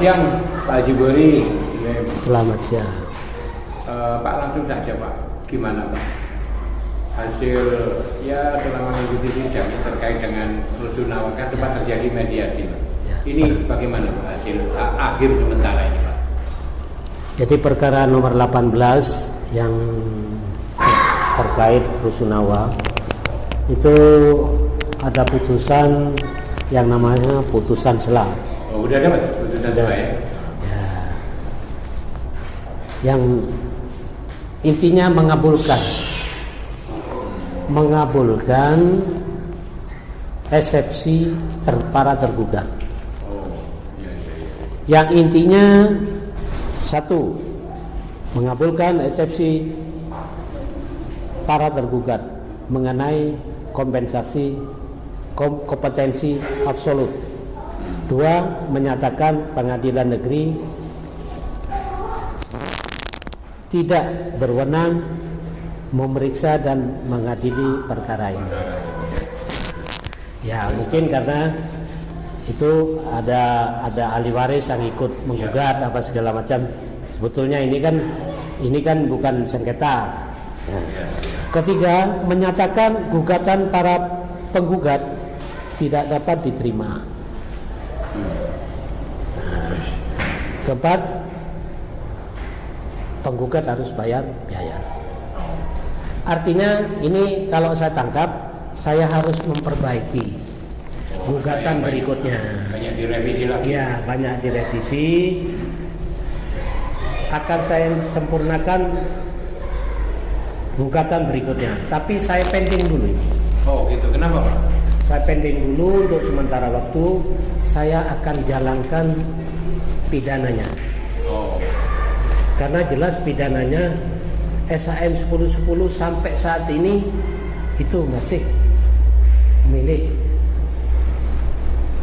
siang Pak Haji Bori. Selamat siang. Pak, langsung saja Pak, gimana Pak hasil ya selama mengikuti sidang terkait dengan rusunawa kan sempat terjadi mediasi Pak. Ya. Ini bagaimana Pak hasil akhir sementara ini Pak? Jadi perkara nomor 18 yang terkait rusunawa itu ada putusan yang namanya putusan sela. Oh, udah dapat putusan sela ya? Ya. Yang intinya mengabulkan eksepsi para tergugat. Oh, iya. Yang intinya satu, mengabulkan eksepsi para tergugat mengenai kompetensi absolut. Dua, menyatakan pengadilan negeri tidak berwenang memeriksa dan mengadili perkara ini. Ya, mungkin karena itu ada ahli waris yang ikut menggugat apa segala macam. Sebetulnya ini kan bukan sengketa. Nah. Ketiga, menyatakan gugatan para penggugat tidak dapat diterima. Nah. Keempat, penggugat harus bayar biaya. Artinya ini kalau saya tangkap, saya harus memperbaiki gugatan berikutnya. Banyak direvisi lagi. Ya, banyak direvisi. Akan saya sempurnakan gugatan berikutnya. Tapi saya pending dulu ini. Oh gitu, kenapa Pak? Saya pending dulu untuk sementara waktu. Saya akan jalankan pidananya. Oh. Karena jelas pidananya SHM 1010 sampai saat ini itu masih milik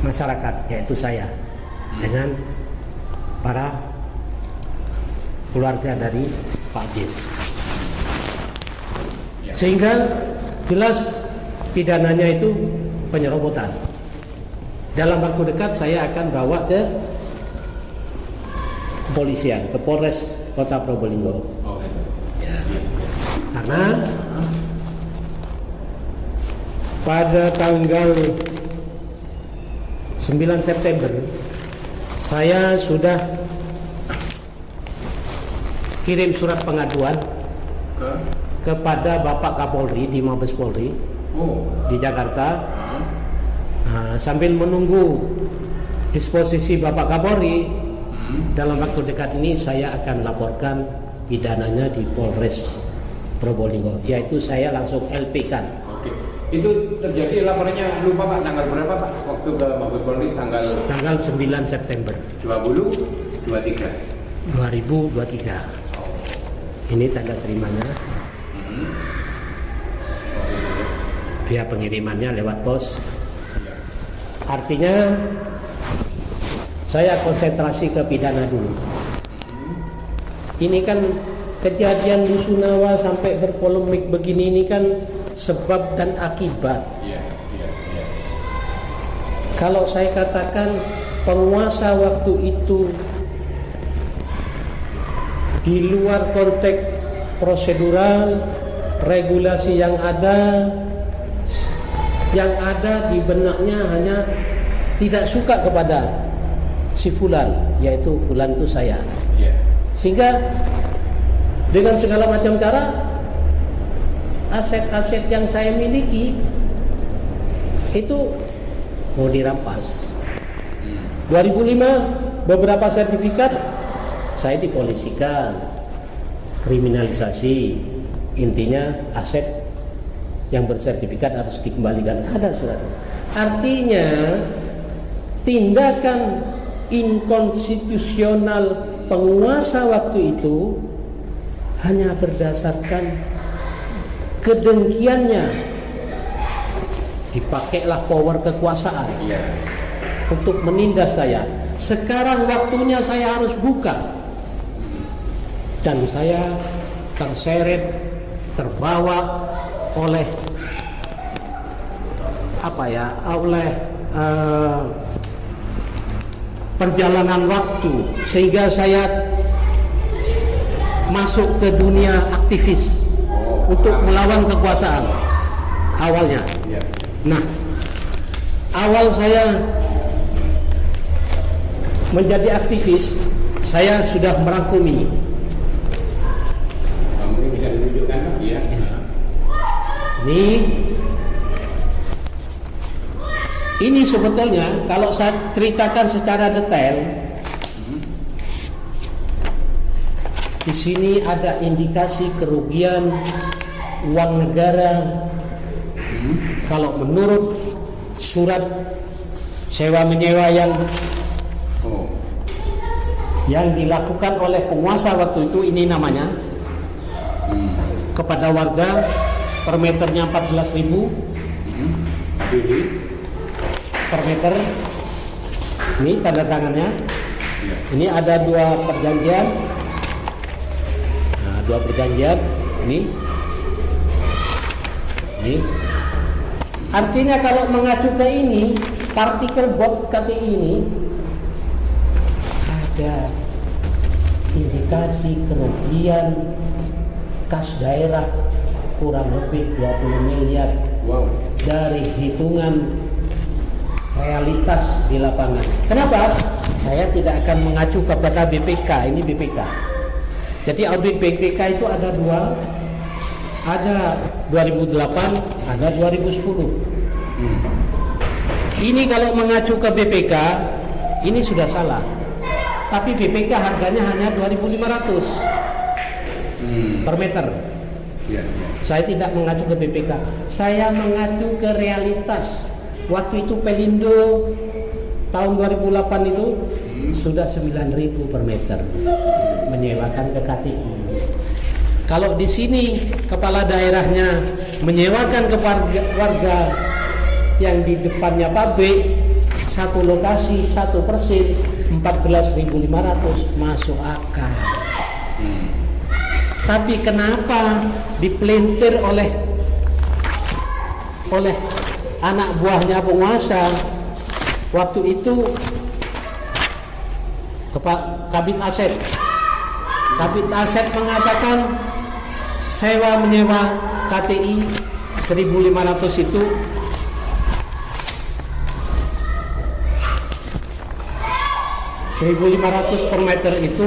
masyarakat, yaitu saya dengan para keluarga dari Pak Jis. Sehingga jelas pidananya itu penyerobotan. Dalam waktu dekat saya akan bawa ke kepolisian, ke Polres Kota Probolinggo. Oh, gitu. Ya. Karena pada tanggal 9 September saya sudah kirim surat pengaduan kepada Bapak Kapolri di Mabes Polri di Jakarta. Sambil menunggu disposisi Bapak Kapolri, dalam waktu dekat ini saya akan laporkan pidananya di Polres Probolinggo, yaitu saya langsung LP-kan. Oke. Itu terjadi laporannya lupa Pak tanggal berapa Pak? Waktu ke Mabes Polri tanggal 9 September 2023. Ini tanda terimanya. Via pengirimannya lewat pos. Artinya saya konsentrasi ke pidana dulu. Ini kan kejadian rusunawa sampai berpolemik begini, ini kan sebab dan akibat. Kalau saya katakan penguasa waktu itu di luar konteks prosedural, regulasi yang ada di benaknya hanya tidak suka kepada si fulan, yaitu fulan itu saya. Sehingga dengan segala macam cara aset-aset yang saya miliki itu mau dirampas. 2005 beberapa sertifikat saya dipolisikan, kriminalisasi. Intinya aset yang bersertifikat harus dikembalikan. Ada surat. Artinya tindakan inkonstitusional penguasa waktu itu hanya berdasarkan kedengkiannya. Dipakailah power kekuasaan untuk menindas saya. Sekarang waktunya saya harus buka. Dan saya terseret, terbawa oleh perjalanan waktu sehingga saya masuk ke dunia aktivis untuk melawan kekuasaan awalnya. Nah, awal saya menjadi aktivis, saya sudah merangkum ini. Mungkin bisa ditunjukkan lagi ya. Ini sebetulnya kalau saya ceritakan secara detail, di sini ada indikasi kerugian uang negara. Kalau menurut surat sewa menyewa yang dilakukan oleh penguasa waktu itu, ini namanya kepada warga per meternya 14.000 per meter. Ini tanda tangannya. Ini ada dua perjanjian. Nah, dua perjanjian ini. Artinya kalau mengacu ke ini, partikel Bob KTI ini ada indikasi kerugian kas daerah kurang lebih 20 miliar. Dari hitungan realitas di lapangan. Kenapa? Saya tidak akan mengacu kepada BPK. Ini BPK. Jadi audit BPK itu ada dua. Ada 2008, ada 2010. Ini kalau mengacu ke BPK, ini sudah salah. Tapi BPK harganya hanya 2.500 per meter. Saya tidak mengacu ke BPK. Saya mengacu ke realitas. Waktu itu Pelindo tahun 2008 itu sudah 9.000 per meter menyewakan ke KTI. Kalau di sini kepala daerahnya menyewakan ke warga yang di depannya pabrik, satu lokasi, satu persil, 14.500, masuk akal. Tapi kenapa dipelintir oleh anak buahnya penguasa waktu itu, Kabit Asep mengatakan sewa menyewa KTI 1.500 itu $1.500 per meter itu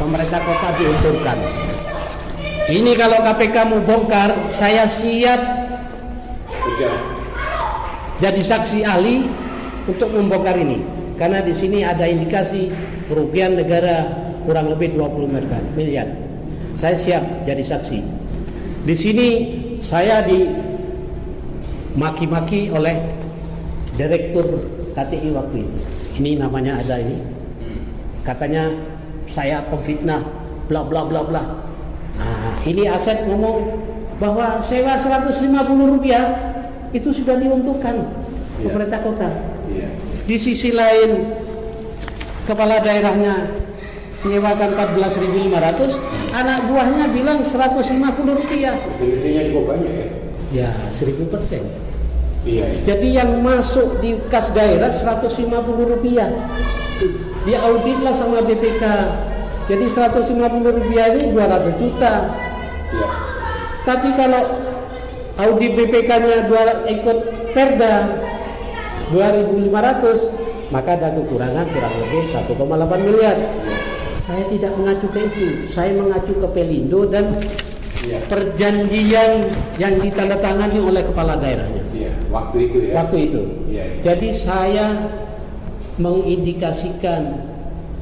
pemerintah kota diuntungkan. Ini kalau KPK mau bongkar, saya siap jadi saksi ahli untuk membongkar ini. Karena di sini ada indikasi kerugian negara kurang lebih 20 miliar. Saya siap jadi saksi. Di sini saya dimaki-maki oleh direktur KTI waktu itu. Ini namanya ada ini. Katanya saya pemfitnah, bla bla bla bla. Nah, ini Aset ngomong bahwa sewa Rp150 itu sudah diuntungkan pemerintah kota. Di sisi lain kepala daerahnya menyewakan 14.500, anak buahnya bilang Rp150. Selisihnya cukup banyak ya? Ya, 1000%. Iya. Jadi yang masuk di kas daerah Rp150. Dia auditlah sama BPK. Jadi Rp150 ini 200 juta. Iya. Tapi kalau audit BPK-nya ikut Perda 2.500, maka ada kekurangan kurang lebih 1,8 miliar. Saya tidak mengacu ke itu. Saya mengacu ke Pelindo dan perjanjian yang ditandatangani oleh kepala daerahnya. Waktu itu ya. Waktu itu. Jadi saya mengindikasikan,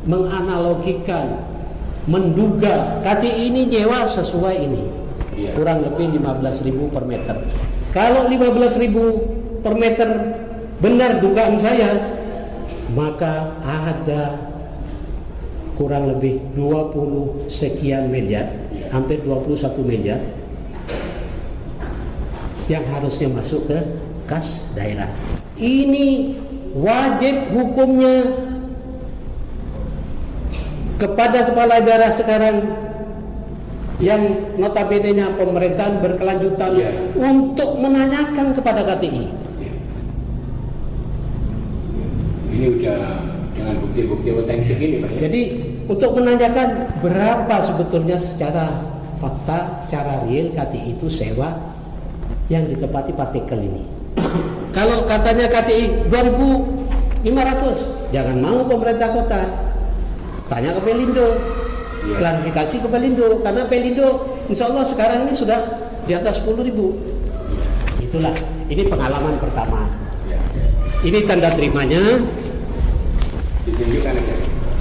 menganalogikan, menduga KTI ini nyewa sesuai ini. Kurang lebih 15.000 per meter. Kalau 15.000 per meter benar dugaan saya, maka ada kurang lebih 20 sekian miliar, hampir 21 miliar yang harusnya masuk ke kas daerah. Ini wajib hukumnya kepada kepala daerah sekarang yang notabene-nya pemerintahan berkelanjutan untuk menanyakan kepada KTI. Ini udah dengan bukti-bukti otentik ini Pak. Jadi untuk menanyakan berapa sebetulnya secara fakta, secara real KTI itu sewa yang ditepati partikel ini. Kalau katanya KTI 2.500, jangan mau pemerintah kota. Tanya ke Pelindo, klarifikasi ke Pelindo, karena Pelindo insya Allah sekarang ini sudah di atas 10.000. Itulah, ini pengalaman pertama. Ini tanda terimanya.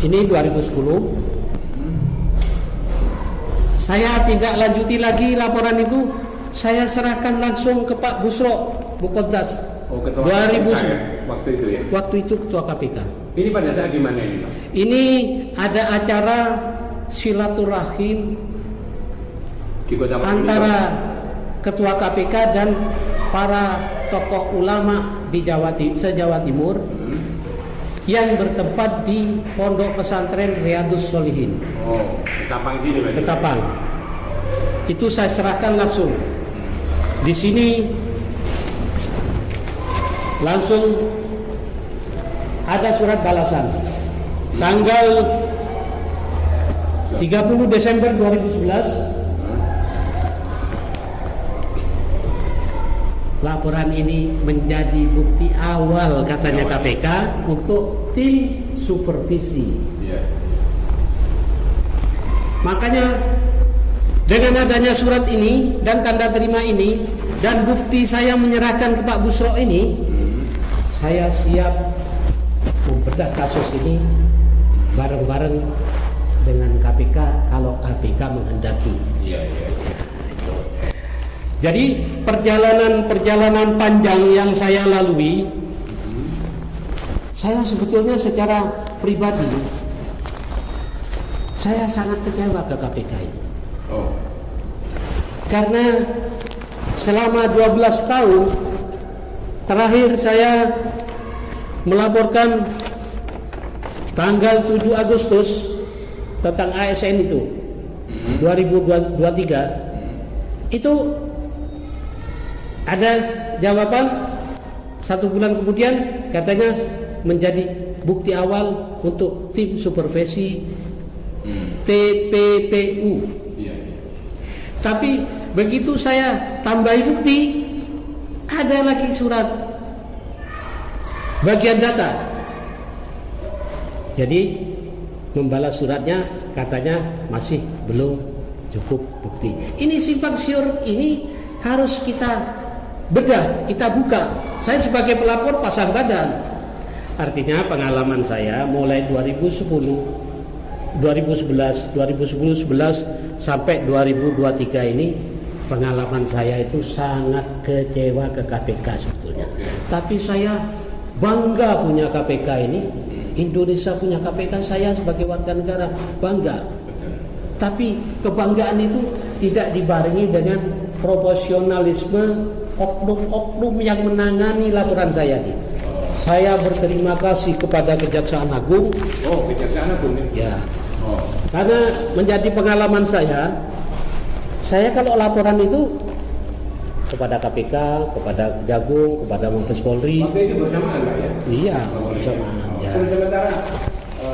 Ini 2010. Saya tidak lanjuti lagi laporan itu. Saya serahkan langsung ke Pak Busro Mukoddas. Oh, ketua 2010. waktu itu ya? Waktu itu ketua KPK. Ini pada saat gimana ini Pak? Ini ada acara silaturahim Di Kota antara ketua KPK dan para tokoh ulama di se-Jawa Timur yang bertempat di Pondok Pesantren Riyadhus Sholihin. Oh, Ketapang sini Pak. Ketapang. Itu saya serahkan langsung. Di sini langsung ada surat balasan. Tanggal 30 Desember 2011 laporan ini menjadi bukti awal katanya KPK untuk tim supervisi. Makanya dengan adanya surat ini dan tanda terima ini dan bukti saya menyerahkan ke Pak Busro ini, saya siap membedah kasus ini bareng-bareng dengan KPK kalau KPK menghendaki. Jadi perjalanan panjang yang saya lalui, saya sebetulnya secara pribadi saya sangat kecewa ke KPK ini. Karena selama 12 tahun terakhir saya melaporkan tanggal 7 Agustus tentang ASN itu 2023 itu ada jawaban 1 bulan kemudian katanya menjadi bukti awal untuk tim supervisi TPPU. Tapi begitu saya tambahi bukti, ada lagi surat bagian data. Jadi membalas suratnya katanya masih belum cukup bukti. Ini simpang siur ini harus kita bedah, kita buka. Saya sebagai pelapor pasang badan. Artinya pengalaman saya mulai 2010, 2011 sampai 2023 ini pengalaman saya itu sangat kecewa ke KPK sebetulnya. Tapi saya bangga punya KPK ini. Indonesia punya KPK, saya sebagai warga negara bangga. Tapi kebanggaan itu tidak dibarengi dengan profesionalisme oknum-oknum yang menangani laporan saya ini. Saya berterima kasih kepada Kejaksaan Agung. Oh, Kejaksaan Agung ya. Karena menjadi pengalaman saya kalau laporan itu kepada KPK, kepada Kejagung, kepada Mabes Polri. Waktu itu bersamaan Pak ya? Iya, bersamaan. Ya. Sementara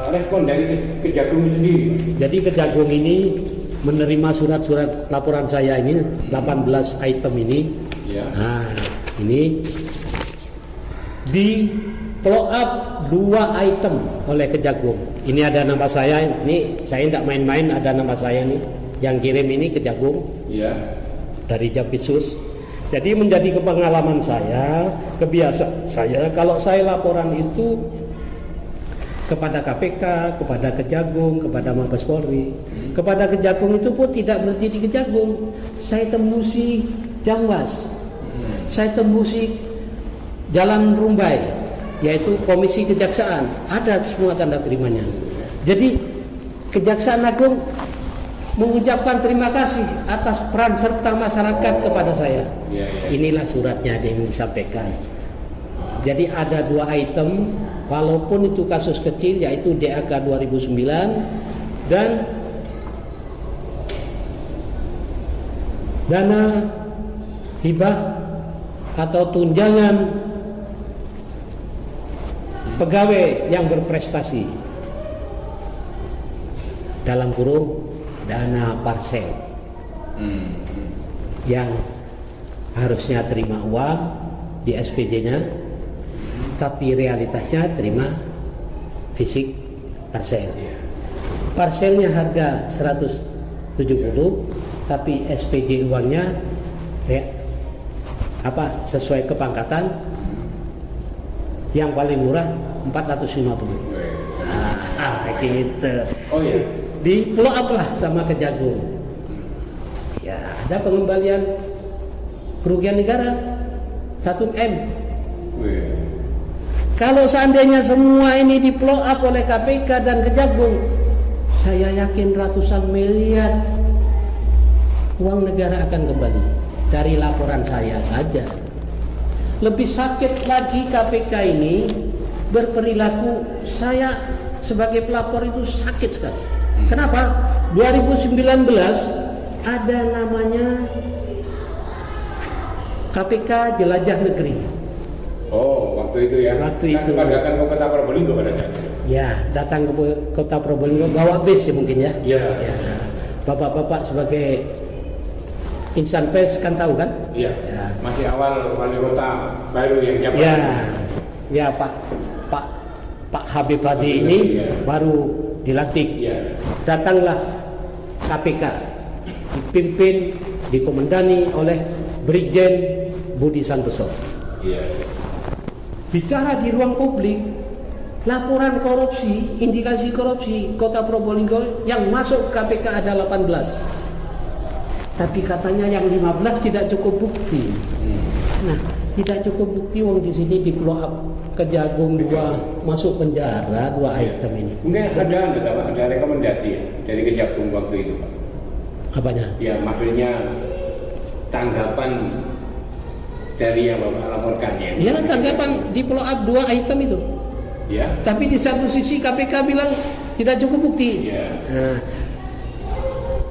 respon dari Kejagung sendiri. Jadi Kejagung ini menerima surat-surat laporan saya ini 18 item ini. Ya. Nah, ini di follow up 2 item oleh Kejagung. Ini ada nama saya, ini saya tidak main-main, ada nama saya nih. Yang kirim ini Kejagung. Iya. Dari Jampitsus. Jadi menjadi kepengalaman saya, kebiasaan saya kalau saya laporan itu kepada KPK, kepada Kejagung, kepada Mabes Polri. Kepada Kejagung itu pun tidak berhenti di Kejagung. Saya tembusi Jangwas. Saya tembusi Jalan Rumbai, yaitu Komisi Kejaksaan. Ada semua tanda terimanya. Jadi Kejaksaan Agung mengucapkan terima kasih atas peran serta masyarakat kepada saya. Inilah suratnya yang disampaikan. Jadi ada 2 item, walaupun itu kasus kecil, yaitu DAK 2009 dan dana hibah atau tunjangan pegawai yang berprestasi dalam kurung dana parsel yang harusnya terima uang di SPJ-nya, tapi realitasnya terima fisik parsel. Parselnya harga 170, tapi SPJ uangnya sesuai kepangkatan, yang paling murah 450. Gitu. Oh iya. Di follow up lah sama Kejagung. Ya, ada pengembalian kerugian negara 1 M. Kalau seandainya semua ini di follow up oleh KPK dan Kejagung, saya yakin ratusan miliar uang negara akan kembali dari laporan saya saja. Lebih sakit lagi KPK ini berperilaku, saya sebagai pelapor itu sakit sekali. Kenapa? 2019 ada namanya KPK Jelajah Negeri. Oh, waktu itu ya. Waktu itu. Datang ke Kota Probolinggo padanya. Ya, datang ke Kota Probolinggo bawa bis ya mungkin ya. Iya. Ya. Bapak-bapak sebagai insan pers kan tahu kan? Iya. Ya. Masih awal wali kota baru yang jabat. Ya. Ya, Pak Habib Hadi ini baru dilantik. Ya. Datanglah KPK dipimpin, dikomandani oleh Brigjen Budi Santoso. Ya. Bicara di ruang publik, laporan korupsi, indikasi korupsi Kota Probolinggo yang masuk KPK ada 18. Tapi katanya yang 15 tidak cukup bukti. Nah, tidak cukup bukti wong di sini di blow up Kejagung 2 masuk penjara 2 item ini. Mungkin ada rekomendasi ya dari Kejagung waktu itu, Pak. Apanya? Ya, maksudnya tanggapan dari yang Bapak laporkan ya. Ya, tanggapan di follow up 2 item itu. Ya. Tapi di satu sisi KPK bilang tidak cukup bukti. Ya. Nah,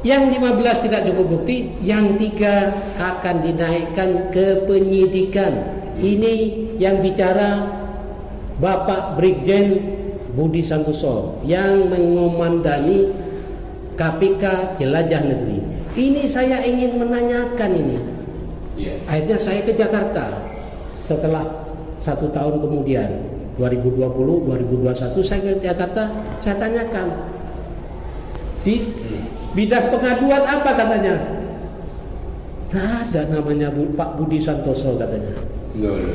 yang 15 tidak cukup bukti, yang 3 akan dinaikkan ke penyidikan. Ini yang bicara Bapak Brigjen Budi Santoso yang mengomandani KPK Jelajah Negeri. Ini saya ingin menanyakan ini. Akhirnya saya ke Jakarta setelah 1 tahun kemudian 2020-2021 saya ke Jakarta, saya tanyakan di bidang pengaduan apa katanya. Nah, ada namanya Pak Budi Santoso katanya.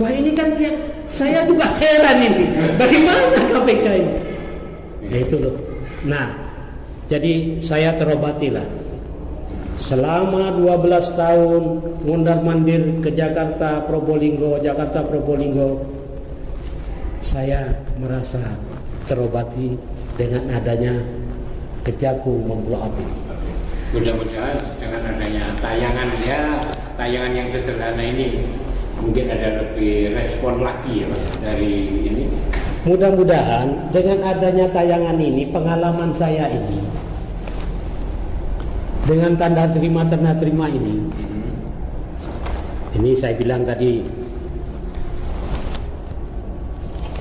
Wah, ini kan ya, saya juga heran ini. Bagaimana KPK ini? Ya itu loh. Nah, jadi saya terobatilah. Selama 12 tahun mondar-mandir ke Jakarta Probolinggo, saya merasa terobati dengan adanya Kejagung memblow up ini. Mudah-mudahan dengan adanya tayangan yang sederhana ini mungkin ada lebih respon lagi ya Mas dari ini. Mudah-mudahan dengan adanya tayangan ini, pengalaman saya ini dengan tanda terima ini saya bilang tadi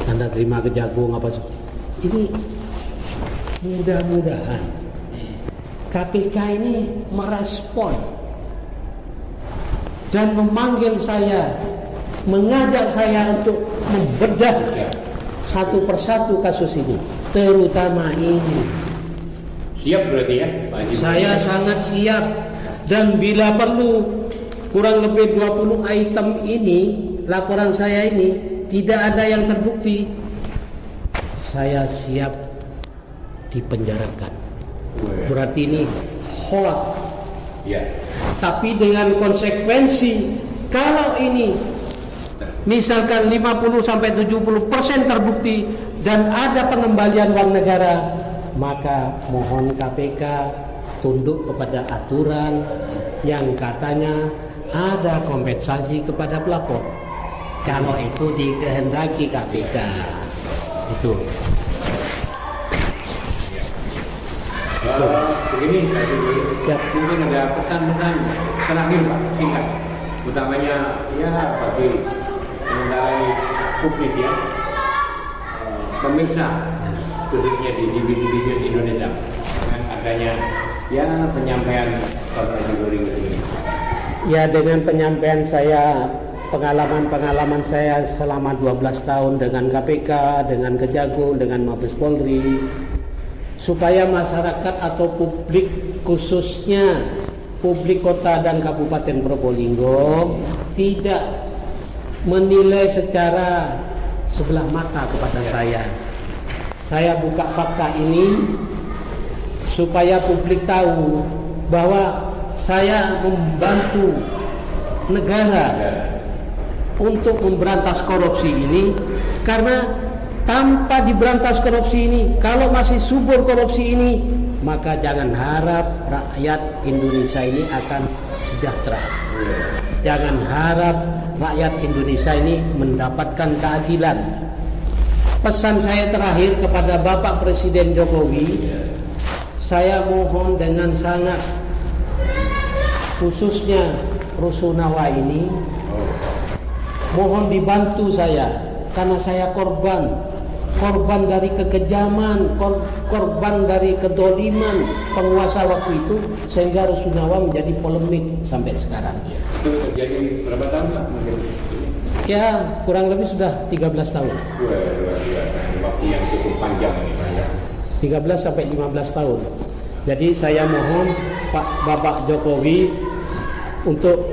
tanda terima Kejagung apa ini, mudah-mudahan KPK ini merespon dan memanggil saya, mengajak saya untuk membedah satu persatu kasus ini, terutama ini. Siap berarti ya Pak Haji? Saya sangat siap, dan bila perlu kurang lebih 20 item ini, laporan saya ini tidak ada yang terbukti, saya siap dipenjarakan. Berarti ini hoax. Ya. Tapi dengan konsekuensi, kalau ini misalkan 50-70% terbukti dan ada pengembalian uang negara, maka mohon KPK tunduk kepada aturan yang katanya ada kompensasi kepada pelapor. Kalau itu dikehendaki KPK, itu. Begini, Siap. mungkin ada pesan-pesan terakhir Pak, singkat, utamanya ya bagi pengendara publik ya, pemirsa khususnya di TV Indonesia dengan adanya ya penyampaian Bapak Jokowi ini? Ya, dengan penyampaian saya, pengalaman saya selama 12 tahun dengan KPK, dengan Kejagung, dengan Mabes Polri, supaya masyarakat atau publik, khususnya publik kota dan Kabupaten Probolinggo, tidak menilai secara sebelah mata kepada saya. Saya buka fakta ini supaya publik tahu bahwa saya membantu negara untuk memberantas korupsi ini, karena tanpa diberantas korupsi ini, kalau masih subur korupsi ini, maka jangan harap rakyat Indonesia ini akan sejahtera. Jangan harap rakyat Indonesia ini mendapatkan keadilan. Pesan saya terakhir kepada Bapak Presiden Jokowi, saya mohon dengan sangat, khususnya Rusunawa ini, mohon dibantu saya, karena saya korban dari kekejaman, korban dari kedoliman penguasa waktu itu, sehingga Rusunawa menjadi polemik sampai sekarang. Itu terjadi berapa tahun Pak? Ya, kurang lebih sudah 13 tahun. Waktu yang cukup panjang ini Pak ya. 13 sampai 15 tahun. Jadi saya mohon Bapak Jokowi untuk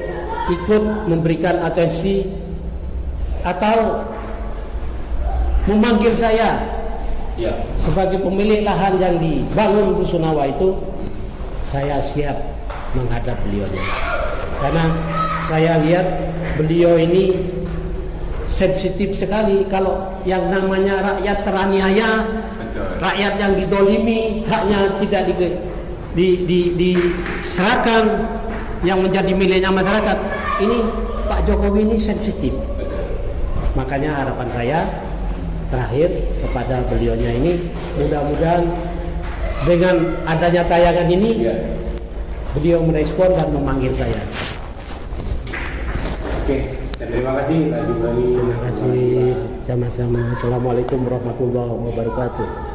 ikut memberikan atensi atau memanggil saya ya, sebagai pemilik lahan yang dibangun Rusunawa itu. Saya siap menghadap beliaunya, karena saya lihat beliau ini sensitif sekali. Kalau yang namanya rakyat teraniaya, rakyat yang didolimi, haknya tidak diserahkan, yang menjadi miliknya masyarakat, ini Pak Jokowi ini sensitif. Makanya harapan saya terakhir kepada beliaunya ini, mudah-mudahan dengan adanya tayangan ini beliau merespon dan memanggil saya. Oke, terima kasih Pak Jokowi. Terima kasih, sama-sama. Assalamualaikum warahmatullahi wabarakatuh.